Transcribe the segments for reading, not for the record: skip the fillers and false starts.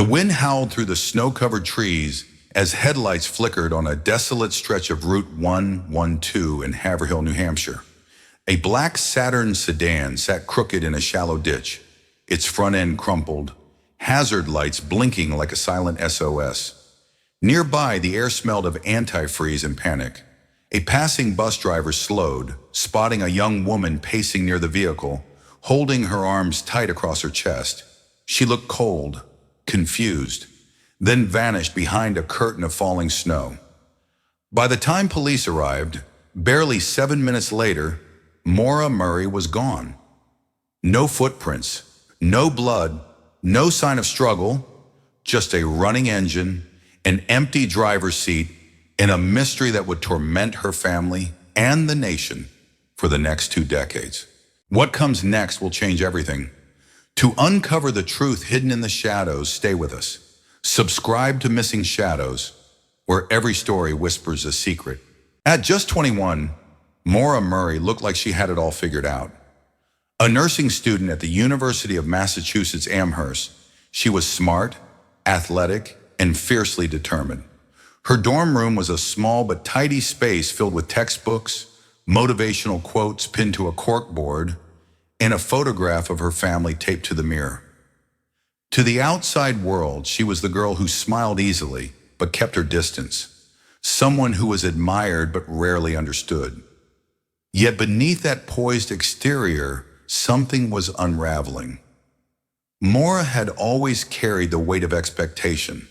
wind howled through the snow-covered trees as headlights flickered on a desolate stretch of Route 112 in Haverhill, New Hampshire. A black Saturn sedan sat crooked in a shallow ditch, its front end crumpled, hazard lights blinking like a silent SOS. Nearby, the air smelled of antifreeze and panic. A passing bus driver slowed, spotting a young woman pacing near the vehicle, holding her arms tight across her chest. She looked cold, confused, then vanished behind a curtain of falling snow. By the time police arrived, barely 7 minutes later, Maura Murray was gone. No footprints, no blood, no sign of struggle, just a running engine, an empty driver's seat, and a mystery that would torment her family and the nation for the next 2 decades. What comes next will change everything. To uncover the truth hidden in the shadows, stay with us. Subscribe to Missing Shadows, where every story whispers a secret. At just 21, Maura Murray looked like she had it all figured out. A nursing student at the University of Massachusetts Amherst, she was smart, athletic, and fiercely determined. Her dorm room was a small but tidy space filled with textbooks, motivational quotes pinned to a corkboard, and a photograph of her family taped to the mirror. To the outside world, she was the girl who smiled easily but kept her distance, someone who was admired but rarely understood. Yet beneath that poised exterior, something was unraveling. Maura had always carried the weight of expectation.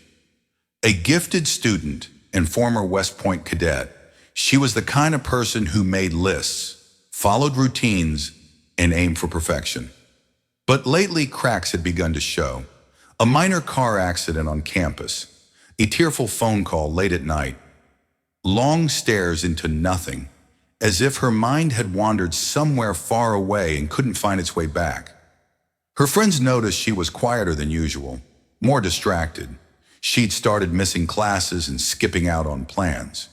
A gifted student and former West Point cadet, she was the kind of person who made lists, followed routines, and aimed for perfection. But lately, cracks had begun to show. A minor car accident on campus, a tearful phone call late at night, long stares into nothing, as if her mind had wandered somewhere far away and couldn't find its way back. Her friends noticed she was quieter than usual, more distracted. She'd started missing classes and skipping out on plans.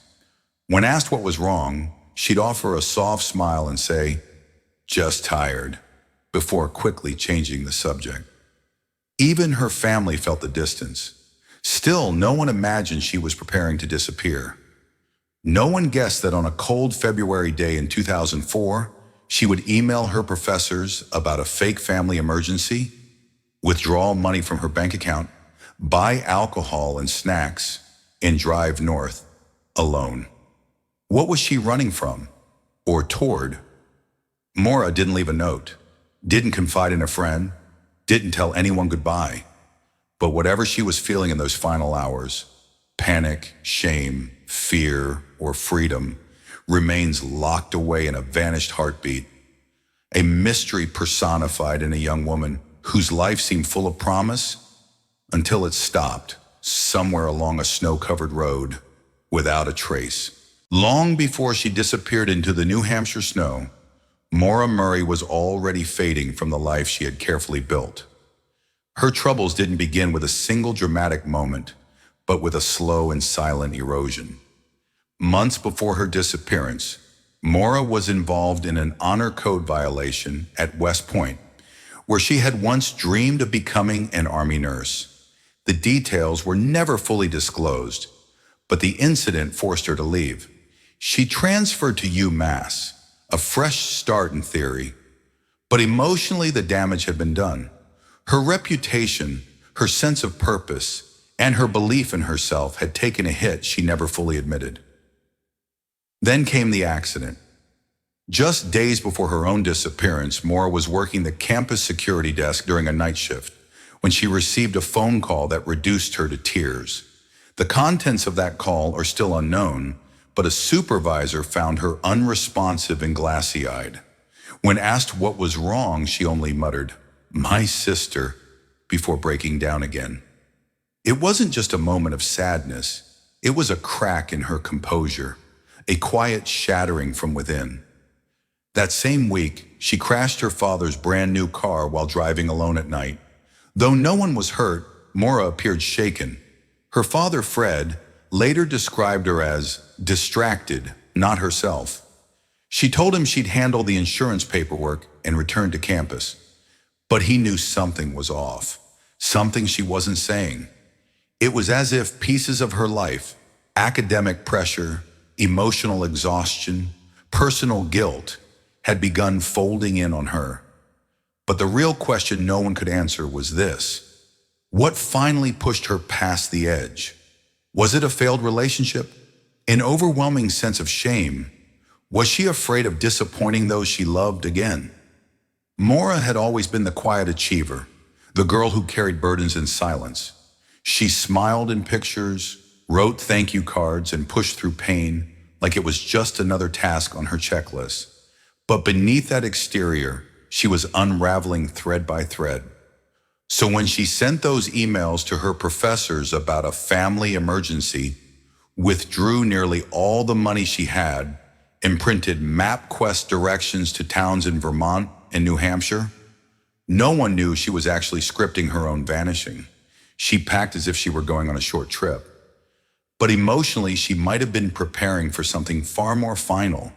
When asked what was wrong, she'd offer a soft smile and say, "Just tired," before quickly changing the subject. Even her family felt the distance. Still, no one imagined she was preparing to disappear. No one guessed that on a cold February day in 2004, she would email her professors about a fake family emergency, withdraw money from her bank account, buy alcohol and snacks, and drive north, alone. What was she running from? Or toward? Maura didn't leave a note, didn't confide in a friend, didn't tell anyone goodbye. But whatever she was feeling in those final hours, panic, shame, fear, or freedom, remains locked away in a vanished heartbeat. A mystery personified in a young woman whose life seemed full of promise until it stopped somewhere along a snow-covered road without a trace. Long before she disappeared into the New Hampshire snow, Maura Murray was already fading from the life she had carefully built. Her troubles didn't begin with a single dramatic moment, but with a slow and silent erosion. Months before her disappearance, Maura was involved in an honor code violation at West Point, where she had once dreamed of becoming an Army nurse. The details were never fully disclosed, but the incident forced her to leave. She transferred to UMass, a fresh start in theory, but emotionally the damage had been done. Her reputation, her sense of purpose, and her belief in herself had taken a hit she never fully admitted. Then came the accident. Just days before her own disappearance, Maura was working the campus security desk during a night shift when she received a phone call that reduced her to tears. The contents of that call are still unknown, but a supervisor found her unresponsive and glassy-eyed. When asked what was wrong, she only muttered, "My sister," before breaking down again. It wasn't just a moment of sadness, it was a crack in her composure, a quiet shattering from within. That same week, she crashed her father's brand new car while driving alone at night. Though no one was hurt, Maura appeared shaken. Her father, Fred, later described her as distracted, not herself. She told him she'd handle the insurance paperwork and return to campus. But he knew something was off. something she wasn't saying. It was as if pieces of her life, academic pressure, emotional exhaustion, personal guilt, had begun folding in on her. But the real question no one could answer was this: what finally pushed her past the edge? Was it a failed relationship? An overwhelming sense of shame? Was she afraid of disappointing those she loved again? Maura had always been the quiet achiever, the girl who carried burdens in silence. She smiled in pictures, wrote thank you cards, and pushed through pain like it was just another task on her checklist. But beneath that exterior, she was unraveling thread by thread. So when she sent those emails to her professors about a family emergency, withdrew nearly all the money she had, and printed MapQuest directions to towns in Vermont and New Hampshire, no one knew she was actually scripting her own vanishing. She packed as if she were going on a short trip. But emotionally, she might have been preparing for something far more final,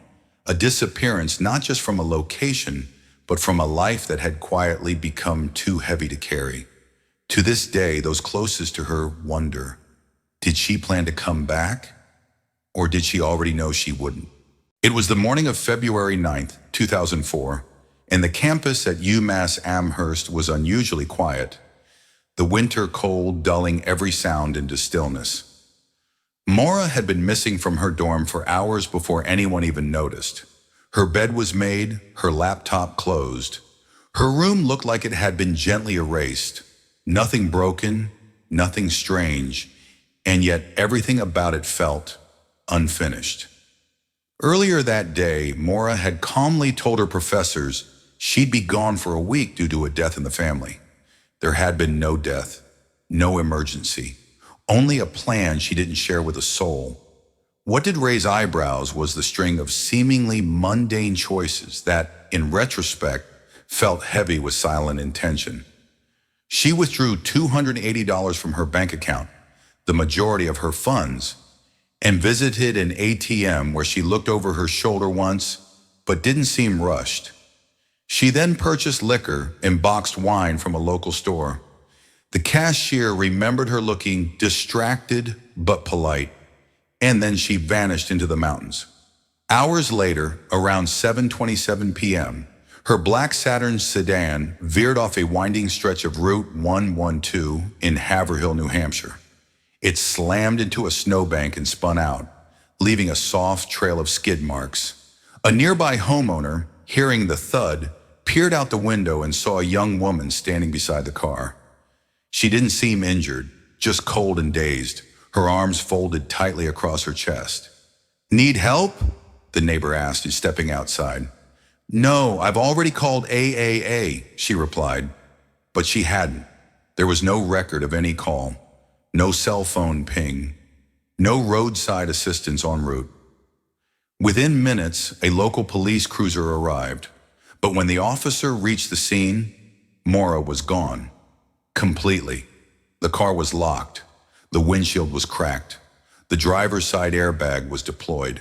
a disappearance not just from a location, but from a life that had quietly become too heavy to carry. To this day, those closest to her wonder, did she plan to come back? Or did she already know she wouldn't? It was the morning of February 9th, 2004, and the campus at UMass Amherst was unusually quiet, the winter cold dulling every sound into stillness. Maura had been missing from her dorm for hours before anyone even noticed. Her bed was made, her laptop closed. Her room looked like it had been gently erased. Nothing broken, nothing strange, and yet everything about it felt unfinished. Earlier that day, Maura had calmly told her professors she'd be gone for a week due to a death in the family. There had been no death, no emergency, only a plan she didn't share with a soul. What did raise eyebrows was the string of seemingly mundane choices that, in retrospect, felt heavy with silent intention. She withdrew $280 from her bank account, the majority of her funds, and visited an ATM where she looked over her shoulder once, but didn't seem rushed. She then purchased liquor and boxed wine from a local store. The cashier remembered her looking distracted but polite, and then she vanished into the mountains. Hours later, around 7:27 p.m., her black Saturn sedan veered off a winding stretch of Route 112 in Haverhill, New Hampshire. It slammed into a snowbank and spun out, leaving a soft trail of skid marks. A nearby homeowner, hearing the thud, peered out the window and saw a young woman standing beside the car. She didn't seem injured, just cold and dazed, her arms folded tightly across her chest. "Need help?" the neighbor asked, stepping outside. "No, I've already called AAA," she replied. But she hadn't. There was no record of any call, no cell phone ping, no roadside assistance en route. Within minutes, a local police cruiser arrived, but when the officer reached the scene, Maura was gone. Completely. The car was locked. The windshield was cracked. The driver's side airbag was deployed.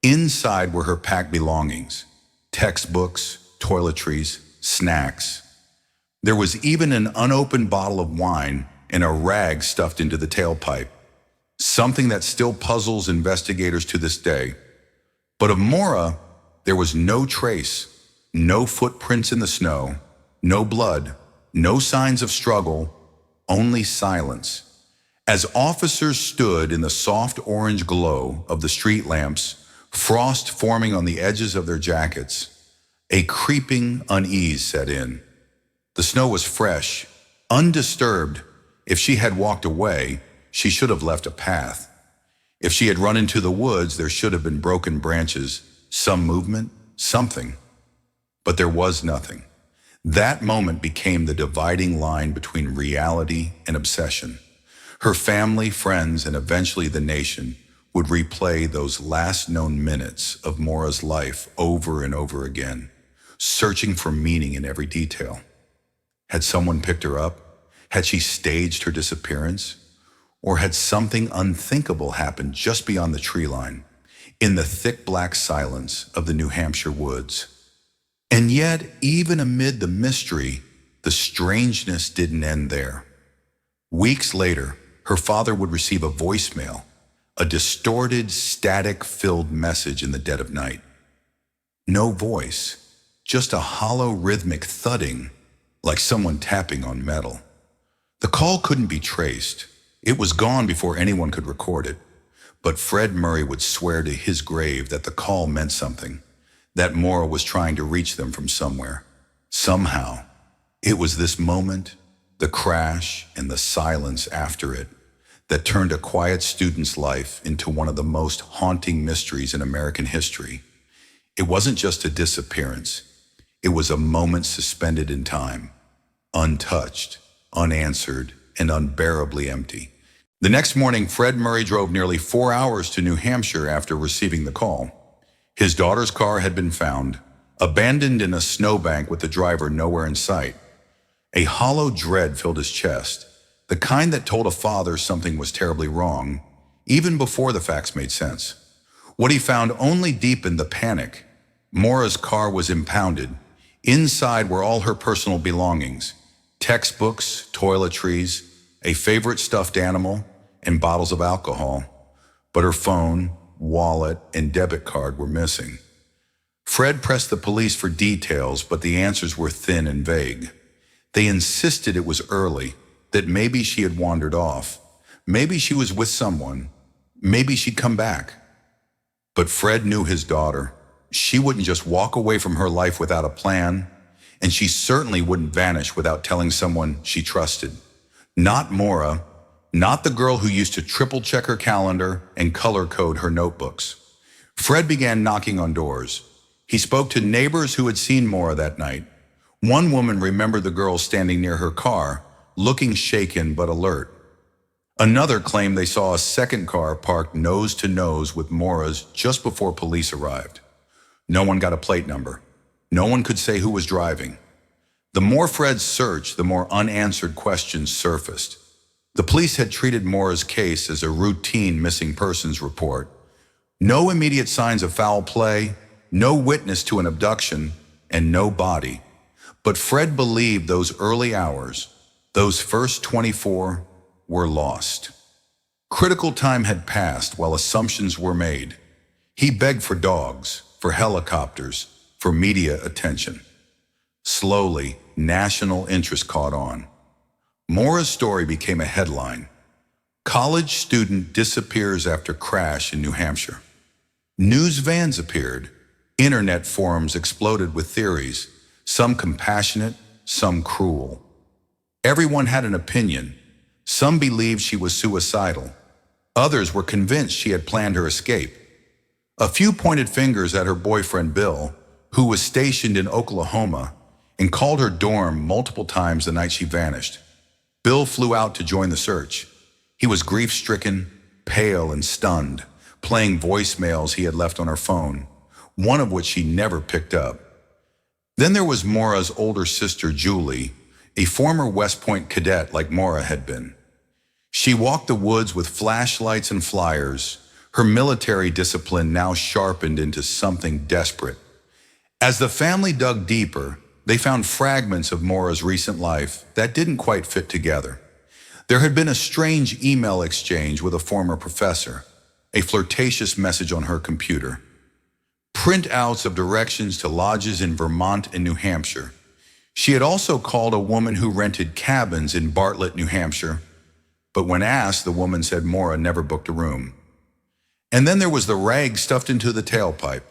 Inside were her packed belongings: textbooks, toiletries, snacks. There was even an unopened bottle of wine and a rag stuffed into the tailpipe, something that still puzzles investigators to this day. But of Maura, there was no trace, no footprints in the snow, no blood, no signs of struggle, only silence. As officers stood in the soft orange glow of the street lamps, frost forming on the edges of their jackets, a creeping unease set in. The snow was fresh, undisturbed. If she had walked away, she should have left a path. If she had run into the woods, there should have been broken branches, some movement, something. But there was nothing. That moment became the dividing line between reality and obsession. Her family, friends, and eventually the nation would replay those last known minutes of Maura's life over and over again, searching for meaning in every detail. Had someone picked her up? Had she staged her disappearance? Or had something unthinkable happened just beyond the tree line, in the thick black silence of the New Hampshire woods? And yet, even amid the mystery, the strangeness didn't end there. Weeks later, her father would receive a voicemail, a distorted, static-filled message in the dead of night. No voice, just a hollow rhythmic thudding, like someone tapping on metal. The call couldn't be traced. It was gone before anyone could record it. But Fred Murray would swear to his grave that the call meant something, that Maura was trying to reach them from somewhere. Somehow, it was this moment, the crash and the silence after it, that turned a quiet student's life into one of the most haunting mysteries in American history. It wasn't just a disappearance. It was a moment suspended in time, untouched, unanswered, and unbearably empty. The next morning, Fred Murray drove nearly 4 hours to New Hampshire after receiving the call. His daughter's car had been found, abandoned in a snowbank with the driver nowhere in sight. A hollow dread filled his chest, the kind that told a father something was terribly wrong, even before the facts made sense. What he found only deepened the panic. Maura's car was impounded. Inside were all her personal belongings, textbooks, toiletries, a favorite stuffed animal, and bottles of alcohol. But her phone, wallet, and debit card were missing. Fred pressed the police for details, but the answers were thin and vague. They insisted it was early, that maybe she had wandered off. Maybe she was with someone. Maybe she'd come back. But Fred knew his daughter. She wouldn't just walk away from her life without a plan, and she certainly wouldn't vanish without telling someone she trusted. Not Maura, not the girl who used to triple-check her calendar and color-code her notebooks. Fred began knocking on doors. He spoke to neighbors who had seen Maura that night. One woman remembered the girl standing near her car, looking shaken but alert. Another claimed they saw a second car parked nose to nose with Maura's just before police arrived. No one got a plate number. No one could say who was driving. The more Fred searched, the more unanswered questions surfaced. The police had treated Maura's case as a routine missing persons report. No immediate signs of foul play, no witness to an abduction, and no body. But Fred believed those early hours, those first 24, were lost. Critical time had passed while assumptions were made. He begged for dogs, for helicopters, for media attention. Slowly, national interest caught on. Maura's story became a headline. College student disappears after crash in New Hampshire. News vans appeared. Internet forums exploded with theories, some compassionate, some cruel. Everyone had an opinion. Some believed she was suicidal. Others were convinced she had planned her escape. A few pointed fingers at her boyfriend Bill, who was stationed in Oklahoma, and called her dorm multiple times the night she vanished. Bill flew out to join the search. He was grief-stricken, pale and stunned, playing voicemails he had left on her phone, one of which she never picked up. Then there was Maura's older sister, Julie, a former West Point cadet like Maura had been. She walked the woods with flashlights and flyers, her military discipline now sharpened into something desperate. As the family dug deeper, they found fragments of Maura's recent life that didn't quite fit together. There had been a strange email exchange with a former professor, a flirtatious message on her computer, printouts of directions to lodges in Vermont and New Hampshire. She had also called a woman who rented cabins in Bartlett, New Hampshire, but when asked, the woman said Maura never booked a room. And then there was the rag stuffed into the tailpipe.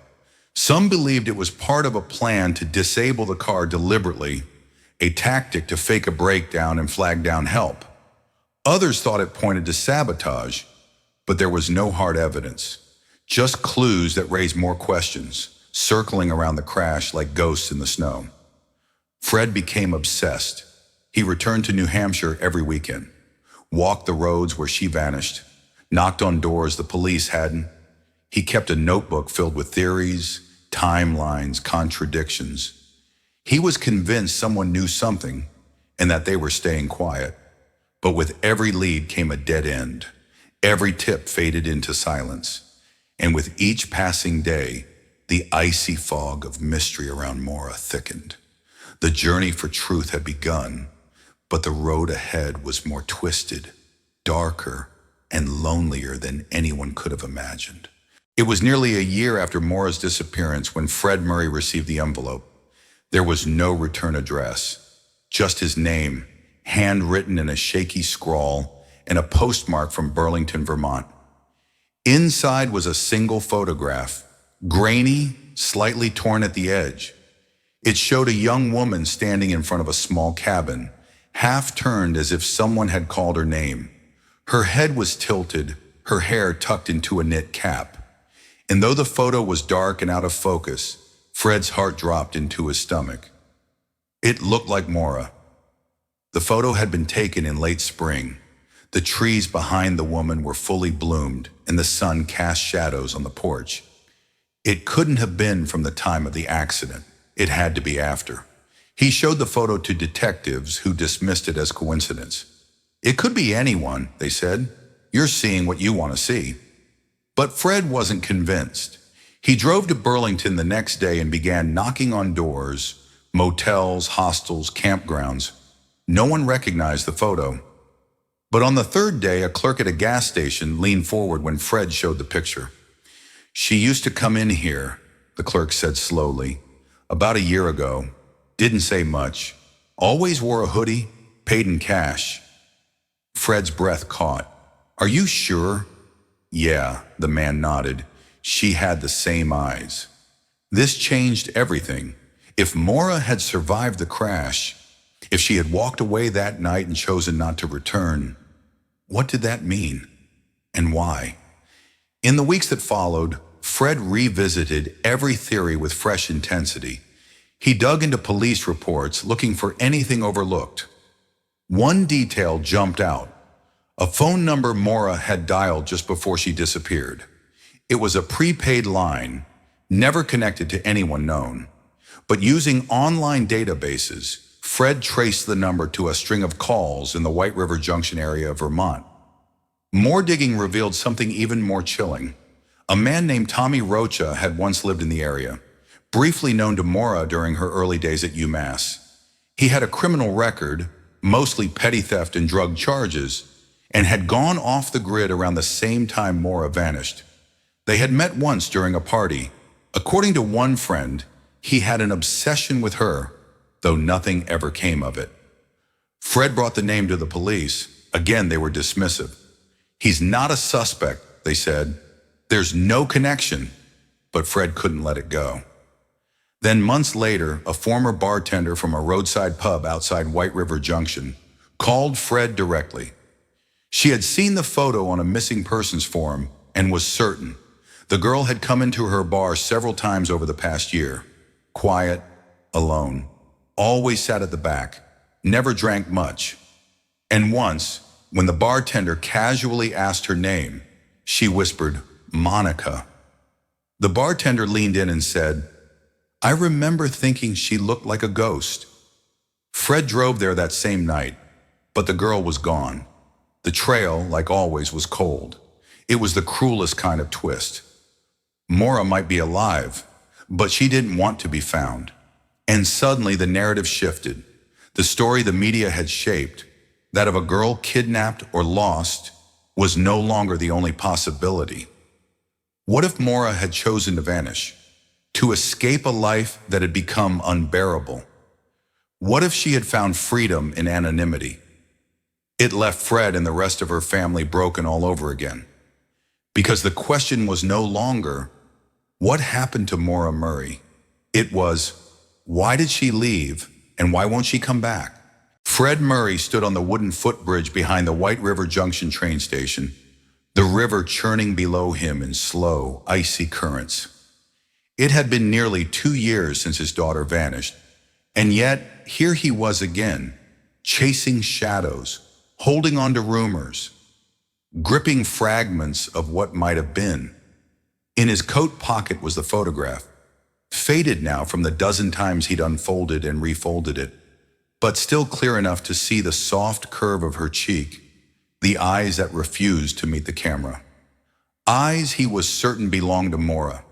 Some believed it was part of a plan to disable the car deliberately, a tactic to fake a breakdown and flag down help. Others thought it pointed to sabotage, but there was no hard evidence, just clues that raised more questions, circling around the crash like ghosts in the snow. Fred became obsessed. He returned to New Hampshire every weekend, walked the roads where she vanished, knocked on doors the police hadn't. He kept a notebook filled with theories, timelines, contradictions. He was convinced someone knew something and that they were staying quiet. But with every lead came a dead end. Every tip faded into silence. And with each passing day, the icy fog of mystery around Maura thickened. The journey for truth had begun, but the road ahead was more twisted, darker, and lonelier than anyone could have imagined. It was nearly a year after Maura's disappearance when Fred Murray received the envelope. There was no return address, just his name, handwritten in a shaky scrawl, and a postmark from Burlington, Vermont. Inside was a single photograph, grainy, slightly torn at the edge. It showed a young woman standing in front of a small cabin, half turned as if someone had called her name. Her head was tilted, her hair tucked into a knit cap. And though the photo was dark and out of focus, Fred's heart dropped into his stomach. It looked like Maura. The photo had been taken in late spring. The trees behind the woman were fully bloomed, and the sun cast shadows on the porch. It couldn't have been from the time of the accident. It had to be after. He showed the photo to detectives who dismissed it as coincidence. It could be anyone, they said. You're seeing what you want to see. But Fred wasn't convinced. He drove to Burlington the next day and began knocking on doors, motels, hostels, campgrounds. No one recognized the photo. But on the third day, a clerk at a gas station leaned forward when Fred showed the picture. She used to come in here, the clerk said slowly, about a year ago. Didn't say much. Always wore a hoodie, paid in cash. Fred's breath caught. Are you sure? Yeah, the man nodded. She had the same eyes. This changed everything. If Maura had survived the crash, if she had walked away that night and chosen not to return, what did that mean? And why? In the weeks that followed, Fred revisited every theory with fresh intensity. He dug into police reports looking for anything overlooked. One detail jumped out. A phone number Maura had dialed just before she disappeared. It was a prepaid line, never connected to anyone known. But using online databases, Fred traced the number to a string of calls in the White River Junction area of Vermont. More digging revealed something even more chilling. A man named Tommy Rocha had once lived in the area, briefly known to Maura during her early days at UMass. He had a criminal record, mostly petty theft and drug charges, and had gone off the grid around the same time Maura vanished. They had met once during a party. According to one friend, he had an obsession with her, though nothing ever came of it. Fred brought the name to the police. Again, they were dismissive. He's not a suspect, they said. There's no connection. But Fred couldn't let it go. Then months later, a former bartender from a roadside pub outside White River Junction called Fred directly. She had seen the photo on a missing persons forum and was certain. The girl had come into her bar several times over the past year. Quiet, alone, always sat at the back, never drank much. And once, when the bartender casually asked her name, she whispered, Monica. The bartender leaned in and said, I remember thinking she looked like a ghost. Fred drove there that same night, but the girl was gone. The trail, like always, was cold. It was the cruelest kind of twist. Maura might be alive, but she didn't want to be found. And suddenly the narrative shifted. The story the media had shaped, that of a girl kidnapped or lost, was no longer the only possibility. What if Maura had chosen to vanish, to escape a life that had become unbearable? What if she had found freedom in anonymity? It left Fred and the rest of her family broken all over again. Because the question was no longer, what happened to Maura Murray? It was, why did she leave and why won't she come back? Fred Murray stood on the wooden footbridge behind the White River Junction train station, the river churning below him in slow, icy currents. It had been nearly 2 years since his daughter vanished, and yet here he was again, chasing shadows, holding on to rumors, gripping fragments of what might have been. In his coat pocket was the photograph, faded now from the dozen times he'd unfolded and refolded it, but still clear enough to see the soft curve of her cheek, the eyes that refused to meet the camera. Eyes he was certain belonged to Maura.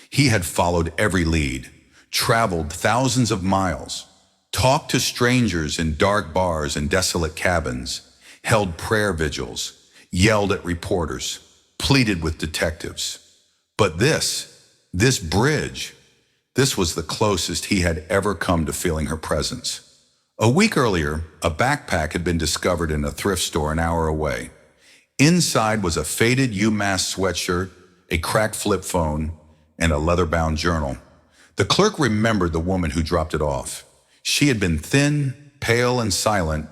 He had followed every lead, traveled thousands of miles, talked to strangers in dark bars and desolate cabins, held prayer vigils, yelled at reporters, pleaded with detectives. But this bridge, this was the closest he had ever come to feeling her presence. A week earlier, a backpack had been discovered in a thrift store an hour away. Inside was a faded UMass sweatshirt, a cracked flip phone, and a leather-bound journal. The clerk remembered the woman who dropped it off. She had been thin, pale, and silent.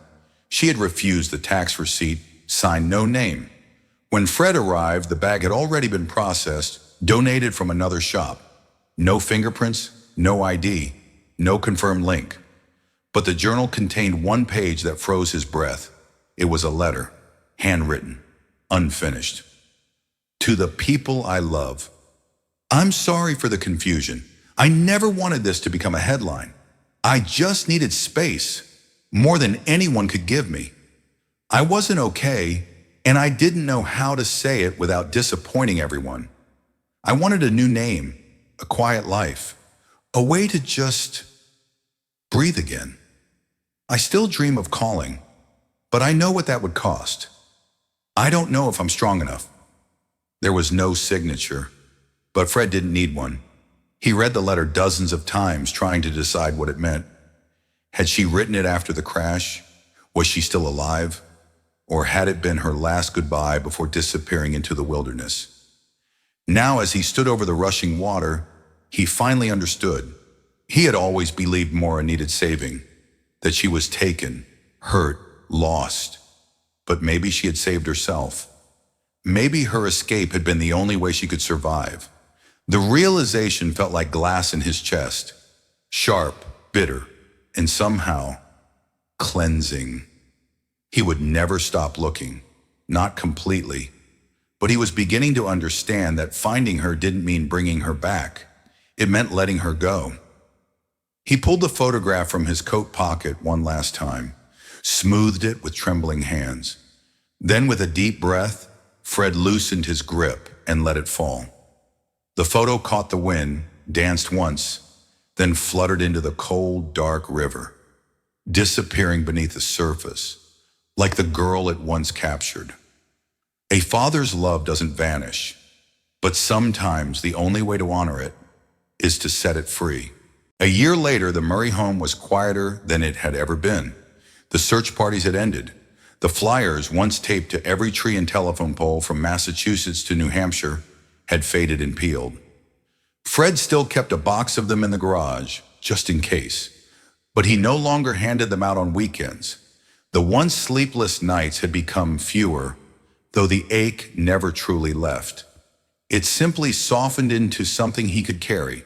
She had refused the tax receipt, signed no name. When Fred arrived, the bag had already been processed, donated from another shop. No fingerprints, no ID, no confirmed link. But the journal contained one page that froze his breath. It was a letter, handwritten, unfinished. To the people I love. I'm sorry for the confusion. I never wanted this to become a headline. I just needed space, more than anyone could give me. I wasn't okay, and I didn't know how to say it without disappointing everyone. I wanted a new name, a quiet life, a way to just breathe again. I still dream of calling, but I know what that would cost. I don't know if I'm strong enough. There was no signature, but Fred didn't need one. He read the letter dozens of times, trying to decide what it meant. Had she written it after the crash? Was she still alive? Or had it been her last goodbye before disappearing into the wilderness? Now, as he stood over the rushing water, he finally understood. He had always believed Maura needed saving, that she was taken, hurt, lost. But maybe she had saved herself. Maybe her escape had been the only way she could survive. The realization felt like glass in his chest, sharp, bitter, and somehow cleansing. He would never stop looking, not completely, but he was beginning to understand that finding her didn't mean bringing her back. It meant letting her go. He pulled the photograph from his coat pocket one last time, smoothed it with trembling hands. Then, with a deep breath, Fred loosened his grip and let it fall. The photo caught the wind, danced once, then fluttered into the cold, dark river, disappearing beneath the surface, like the girl it once captured. A father's love doesn't vanish, but sometimes the only way to honor it is to set it free. A year later, the Murray home was quieter than it had ever been. The search parties had ended. The flyers, once taped to every tree and telephone pole from Massachusetts to New Hampshire, had faded and peeled. Fred still kept a box of them in the garage, just in case, but he no longer handed them out on weekends. The once sleepless nights had become fewer, though the ache never truly left. It simply softened into something he could carry.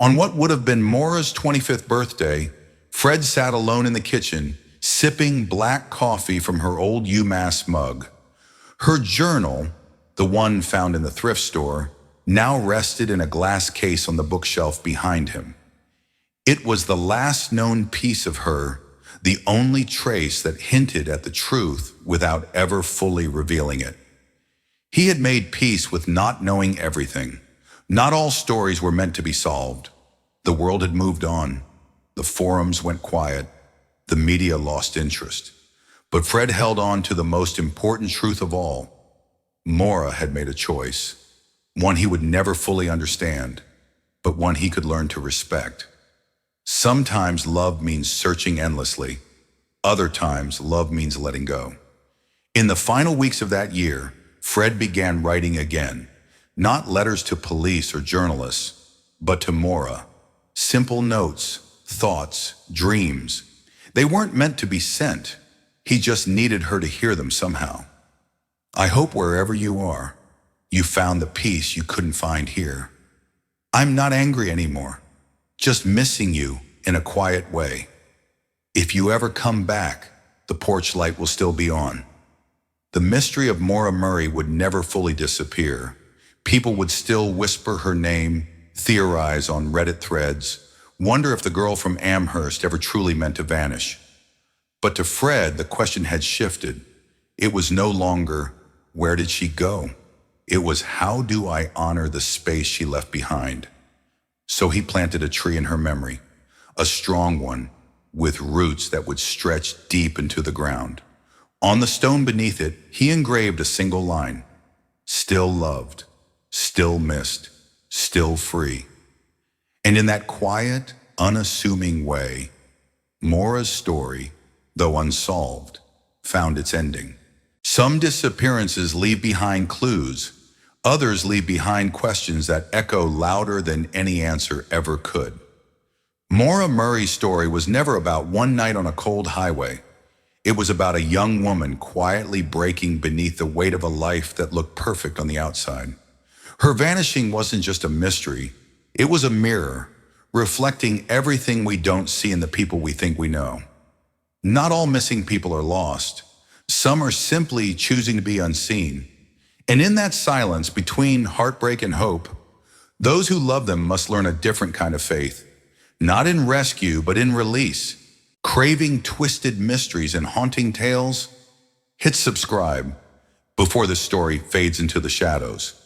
On what would have been Maura's 25th birthday, Fred sat alone in the kitchen, sipping black coffee from her old UMass mug. Her journal, the one found in the thrift store, now rested in a glass case on the bookshelf behind him. It was the last known piece of her, the only trace that hinted at the truth without ever fully revealing it. He had made peace with not knowing everything. Not all stories were meant to be solved. The world had moved on. The forums went quiet. The media lost interest. But Fred held on to the most important truth of all. Maura had made a choice, one he would never fully understand, but one he could learn to respect. Sometimes love means searching endlessly. Other times, love means letting go. In the final weeks of that year, Fred began writing again, not letters to police or journalists, but to Maura. Simple notes, thoughts, dreams. They weren't meant to be sent. He just needed her to hear them somehow. I hope wherever you are, you found the peace you couldn't find here. I'm not angry anymore, just missing you in a quiet way. If you ever come back, the porch light will still be on. The mystery of Maura Murray would never fully disappear. People would still whisper her name, theorize on Reddit threads, wonder if the girl from Amherst ever truly meant to vanish. But to Fred, the question had shifted. It was no longer, where did she go? It was, how do I honor the space she left behind? So he planted a tree in her memory, a strong one, with roots that would stretch deep into the ground. On the stone beneath it, he engraved a single line: still loved, still missed, still free. And in that quiet, unassuming way, Maura's story, though unsolved, found its ending. Some disappearances leave behind clues, others leave behind questions that echo louder than any answer ever could. Maura Murray's story was never about one night on a cold highway. It was about a young woman quietly breaking beneath the weight of a life that looked perfect on the outside. Her vanishing wasn't just a mystery, it was a mirror, reflecting everything we don't see in the people we think we know. Not all missing people are lost. Some are simply choosing to be unseen. And in that silence between heartbreak and hope, those who love them must learn a different kind of faith. Not in rescue, but in release. Craving twisted mysteries and haunting tales? Hit subscribe before the story fades into the shadows.